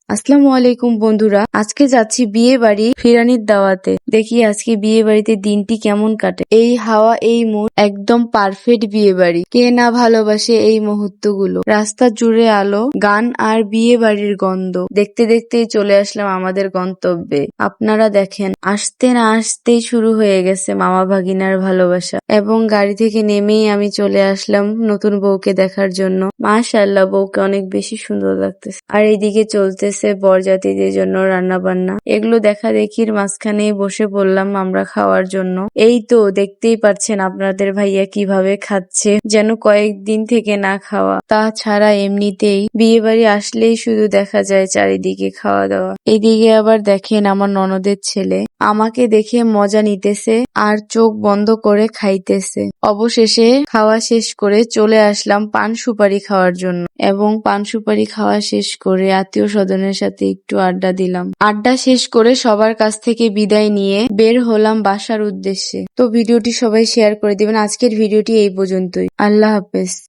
আসসালামু আলাইকুম বন্ধুরা, আজকে যাচ্ছি বিয়ে বাড়ি ফিরানির দাওয়াতে। দেখি আজকে বিয়ে বাড়িতে দিনটি কেমন কাটে। এই হাওয়া, এই মুড, একদম পারফেক্ট বিয়ে বাড়ি। কে না ভালোবাসে এই মুহূর্তগুলো। রাস্তা জুড়ে আলো, গান আর বিয়ে বাড়ির গন্ধ। দেখতে দেখতেই চলে আসলাম আমাদের গন্তব্যে। আপনারা দেখেন, আসতে না আসতেই শুরু হয়ে গেছে মামা ভাগিনার ভালোবাসা। এবং গাড়ি থেকে নেমেই আমি চলে আসলাম নতুন বউকে দেখার জন্য। মাশাআল্লাহ, বউকে অনেক বেশি সুন্দর লাগতেছে। আর এইদিকে চলতেছে বরযাত্রীদের জন্য রান্না বান্না। এগুলো দেখা দেখির মাঝখানেই বসে পড়লাম আমরা খাওয়ার জন্য। এই তো দেখতেই পাচ্ছেন আপনাদের ভাইয়া কিভাবে খাচ্ছে, যেন কয়েকদিন থেকে না খাওয়া। তাছাড়া এমনিতেই বিয়ে বাড়ি আসলেই শুধু দেখা যায় চারিদিকে খাওয়া দাওয়া। এদিকে আবার দেখেন আমার ননদের ছেলে আমাকে দেখে মজা নিতেছে আর চোখ বন্ধ করে খাইতেছে। অবশেষে খাওয়া শেষ করে চলে আসলাম পান সুপারি খাওয়ার জন্য। এবং পান সুপারি খাওয়া শেষ করে আত্মীয় স্বজনের সাথে একটু আড্ডা দিলাম। আড্ডা শেষ করে সবার কাছ থেকে বিদায় নিয়ে বের হলাম বাসার উদ্দেশ্যে। তো ভিডিওটি সবাই শেয়ার করে দিবেন। আজকের ভিডিওটি এই পর্যন্তই। আল্লাহ হাফেজ।